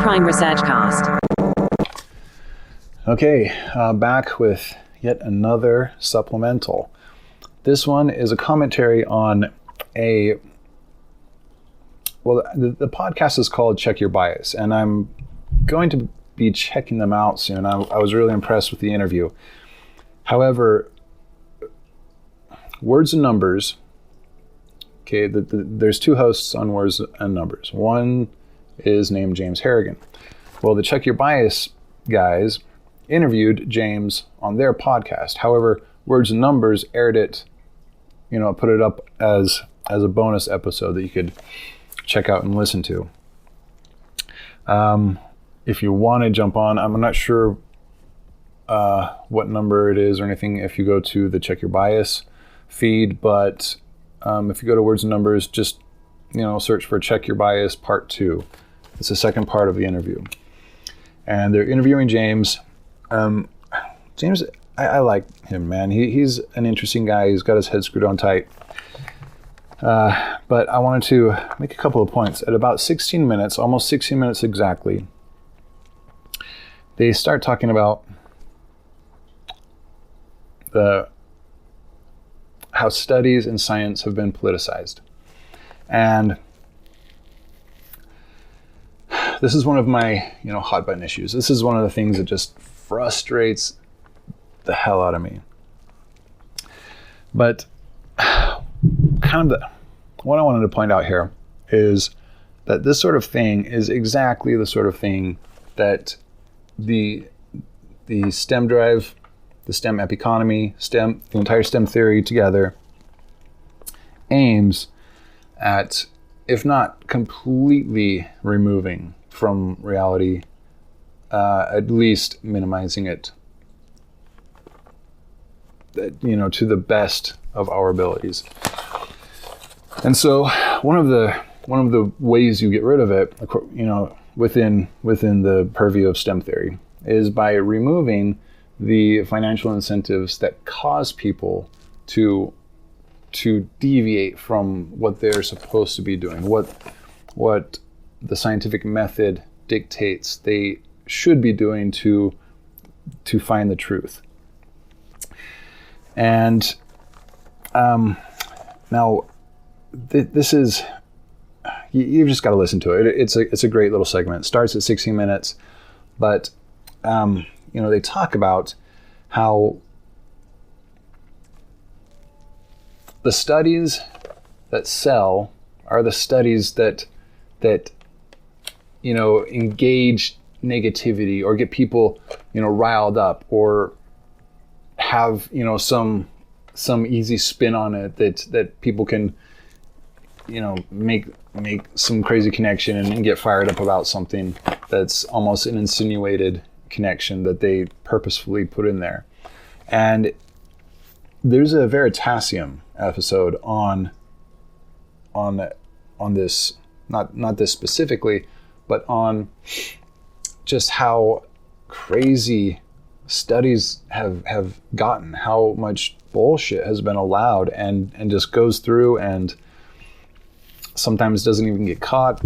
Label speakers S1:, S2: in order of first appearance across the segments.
S1: STEMPrime Researchcast.
S2: Okay, back with yet another supplemental. This one is a commentary on the podcast is called Check Your Bias, and I'm going to be checking them out soon. I was really impressed with the interview. However, Words and Numbers, okay, there's two hosts on Words and Numbers. One is named James Harrigan. Well, the Check Your Bias guys interviewed James on their podcast. However, Words and Numbers aired it, put it up as a bonus episode that you could check out and listen to. If you want to jump on, I'm not sure what number it is or anything if you go to the Check Your Bias feed, but if you go to Words and Numbers, just search for Check Your Bias Part 2. It's the second part of the interview. And they're interviewing James. James, I like him, man. He's an interesting guy. He's got his head screwed on tight. But I wanted to make a couple of points. At about 16 minutes, almost 16 minutes exactly, they start talking about how studies in science have been politicized. And this is one of my, hot button issues. This is one of the things that just frustrates the hell out of me. But what I wanted to point out here is that this sort of thing is exactly the sort of thing that the STEM drive, the STEM epiconomy, the entire STEM theory together aims at, if not completely removing from reality, at least minimizing it, to the best of our abilities. And so one of the ways you get rid of it, within the purview of STEM theory, is by removing the financial incentives that cause people to deviate from what they're supposed to be doing, what the scientific method dictates they should be doing to find the truth. And now this is, you've just got to listen to it. It's a great little segment. It starts at 16 minutes, but they talk about how the studies that sell are the studies that engage negativity or get people riled up or have some easy spin on it that people can make some crazy connection and get fired up about something that's almost an insinuated connection that they purposefully put in there. And there's a Veritasium episode on this, not this specifically, but on just how crazy studies have gotten, how much bullshit has been allowed and just goes through and sometimes doesn't even get caught.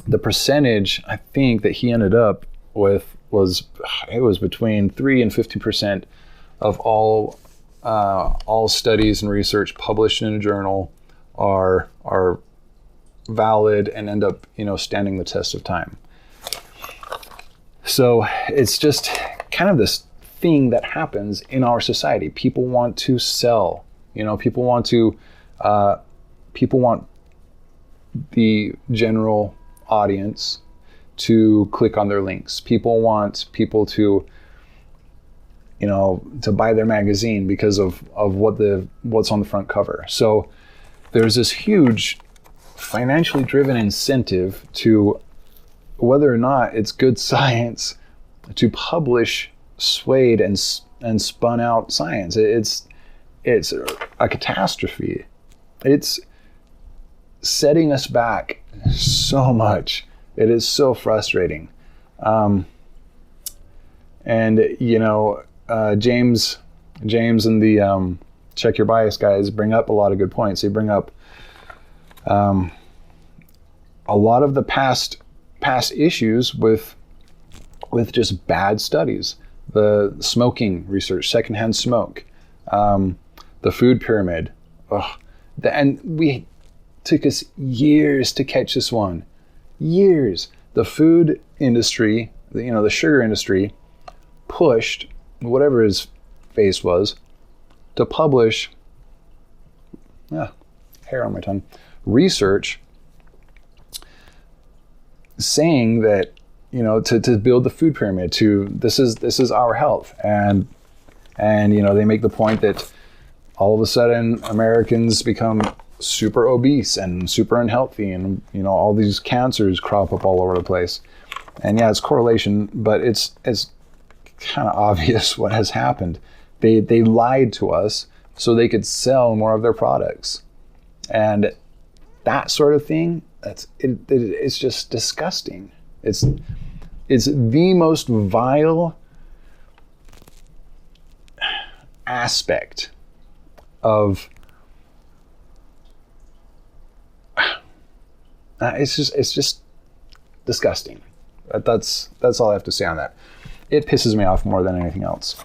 S2: The percentage I think that he ended up with was between 3 and 50% of all studies and research published in a journal are valid and end up standing the test of time. So it's just kind of this thing that happens in our society. People want to sell. People want the general audience to click on their links. People want people to buy their magazine because of what's on the front cover. So there's this huge financially driven incentive to, whether or not it's good science, to publish swayed and spun out science. It's a catastrophe. It's setting us back so much. It is so frustrating. James and the Check Your Bias guys bring up a lot of good points. They bring up a lot of the past past issues with just bad studies. The smoking research, secondhand smoke, the food pyramid. And we took us years to catch this one. Years. The food industry, the sugar industry, pushed whatever his face was to publish, hair on my tongue, research saying that, to build the food pyramid, this is our health. And they make the point that all of a sudden Americans become super obese and super unhealthy, and all these cancers crop up all over the place. And it's correlation, but it's kind of obvious what has happened. They lied to us so they could sell more of their products, and that sort of thing. It's just disgusting. It's the most vile aspect of. It's just disgusting. That's all I have to say on that. It pisses me off more than anything else.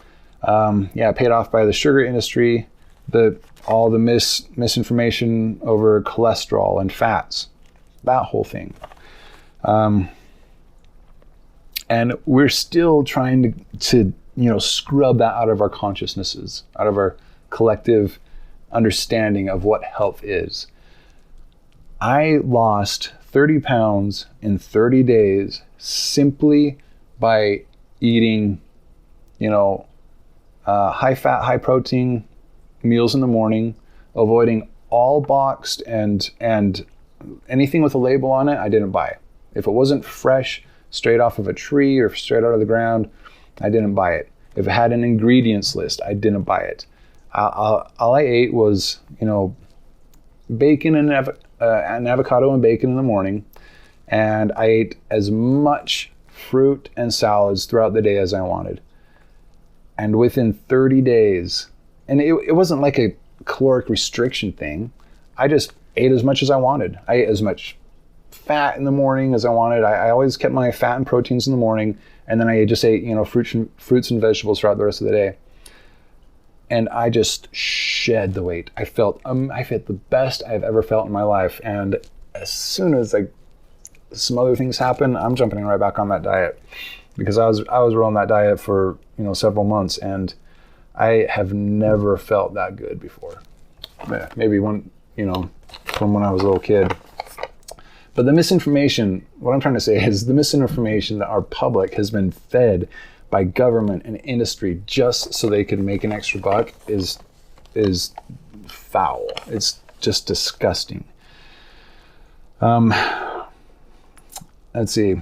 S2: Paid off by the sugar industry, all the misinformation over cholesterol and fats, that whole thing. And we're still trying to scrub that out of our consciousnesses, out of our collective understanding of what health is. I lost 30 pounds in 30 days simply by eating, high fat, high protein meals in the morning, avoiding all boxed and anything with a label on it, I didn't buy. If it wasn't fresh, straight off of a tree or straight out of the ground, I didn't buy it. If it had an ingredients list, I didn't buy it. All I ate was, bacon and an avocado and bacon in the morning, and I ate as much fruit and salads throughout the day as I wanted. And within 30 days, and it wasn't like a caloric restriction thing, I just ate as much as I wanted. I ate as much fat in the morning as I wanted. I always kept my fat and proteins in the morning, and then I just ate fruits and vegetables throughout the rest of the day. And I just shed the weight. I felt the best I've ever felt in my life. And as soon as some other things happen, I'm jumping right back on that diet, because I was rolling that diet for several months, and I have never felt that good before. Maybe from when I was a little kid. But the misinformation, what I'm trying to say is the misinformation that our public has been fed by government and industry just so they can make an extra buck is foul. It's just disgusting. Let's see,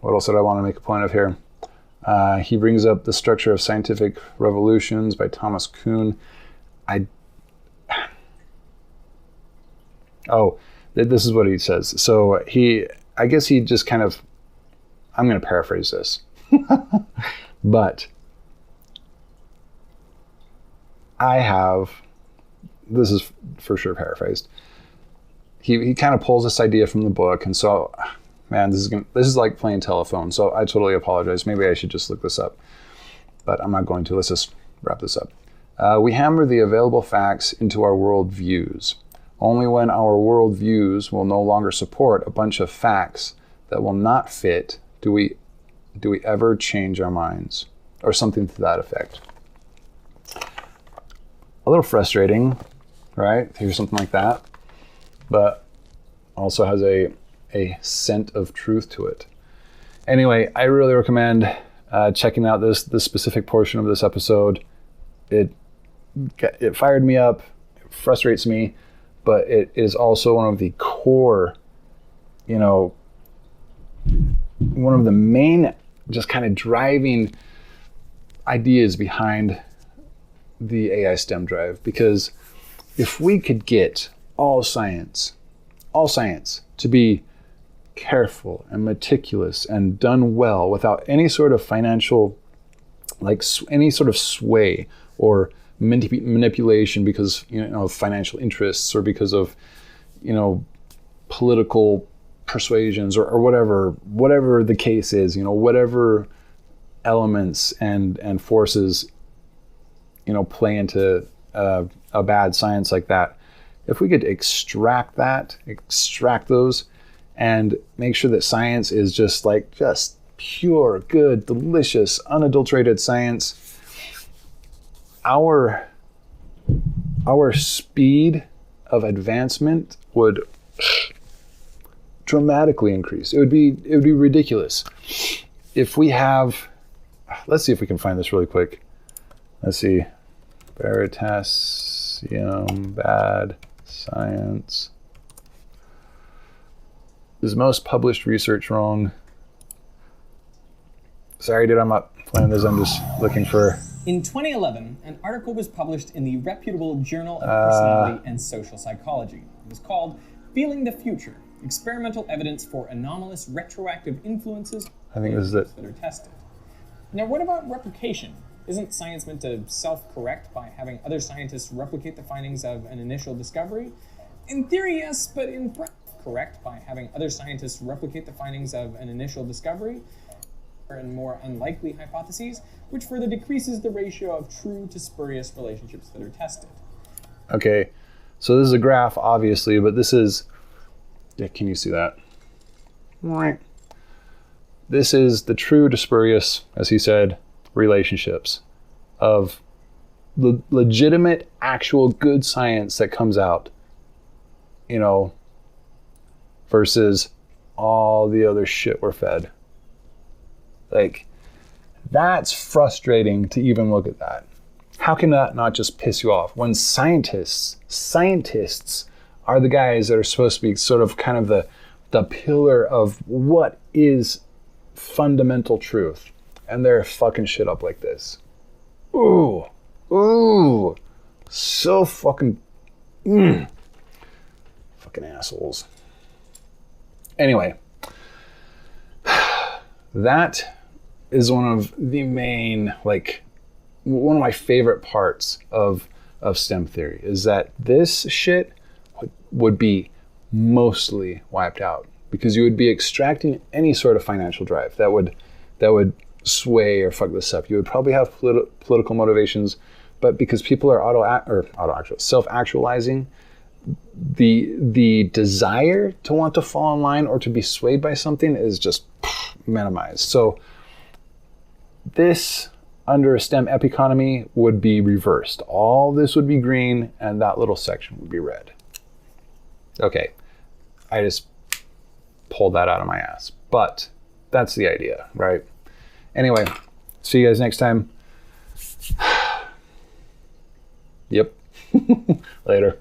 S2: what else did I want to make a point of here? He brings up The Structure of Scientific Revolutions by Thomas Kuhn. This is what he says. So I guess he just kind of, I'm going to paraphrase this. But this is for sure paraphrased. He kind of pulls this idea from the book, and so, man, this is like playing telephone. So I totally apologize. Maybe I should just look this up, but I'm not going to. Let's just wrap this up. We hammer the available facts into our worldviews. Only when our worldviews will no longer support a bunch of facts that will not fit do we ever change our minds, or something to that effect. A little frustrating, right? To hear something like that, but also has a scent of truth to it. Anyway, I really recommend checking out this specific portion of this episode. It fired me up, it frustrates me, but it is also one of the core, one of the main just kind of driving ideas behind the AI STEM drive. Because if we could get all science to be careful and meticulous and done well without any sort of financial, any sort of sway or manipulation because of financial interests or because of political persuasions or whatever the case is, whatever elements and forces, play into a bad science like that. If we could extract those and make sure that science is just pure, good, delicious, unadulterated science, our speed of advancement would dramatically increase. It would be ridiculous. If we have, let's see if we can find this really quick. Let's see. Veritasium, bad science. Is most published research wrong? Sorry, dude, I'm not playing this. I'm just looking for...
S1: In 2011, an article was published in the reputable Journal of Personality and Social Psychology. It was called Feeling the Future, Experimental Evidence for Anomalous Retroactive Influences
S2: I think this is it.
S1: that are tested. Now, what about replication? Isn't science meant to self-correct by having other scientists replicate the findings of an initial discovery? In theory, yes, but in practice, correct by having other scientists replicate the findings of an initial discovery and more unlikely hypotheses, which further decreases the ratio of true to spurious relationships that are tested.
S2: Okay, so this is a graph, obviously, but this is, yeah, can you see that? Right. This is the true to spurious, as he said, relationships of legitimate, actual good science that comes out, versus all the other shit we're fed. That's frustrating to even look at that. How can that not just piss you off? When scientists are the guys that are supposed to be sort of kind of the pillar of what is fundamental truth, and they're fucking shit up like this. Ooh, so fucking assholes. Anyway, that is one of the main, one of my favorite parts of STEM theory, is that this shit would be mostly wiped out, because you would be extracting any sort of financial drive that would sway or fuck this up. You would probably have political motivations, but because people are self-actualizing, the desire to want to fall in line or to be swayed by something is just minimized. So this, under a STEM epiconomy, would be reversed. All this would be green, and that little section would be red. Okay, I just pulled that out of my ass, but that's the idea, right? Anyway, see you guys next time. Yep. Later.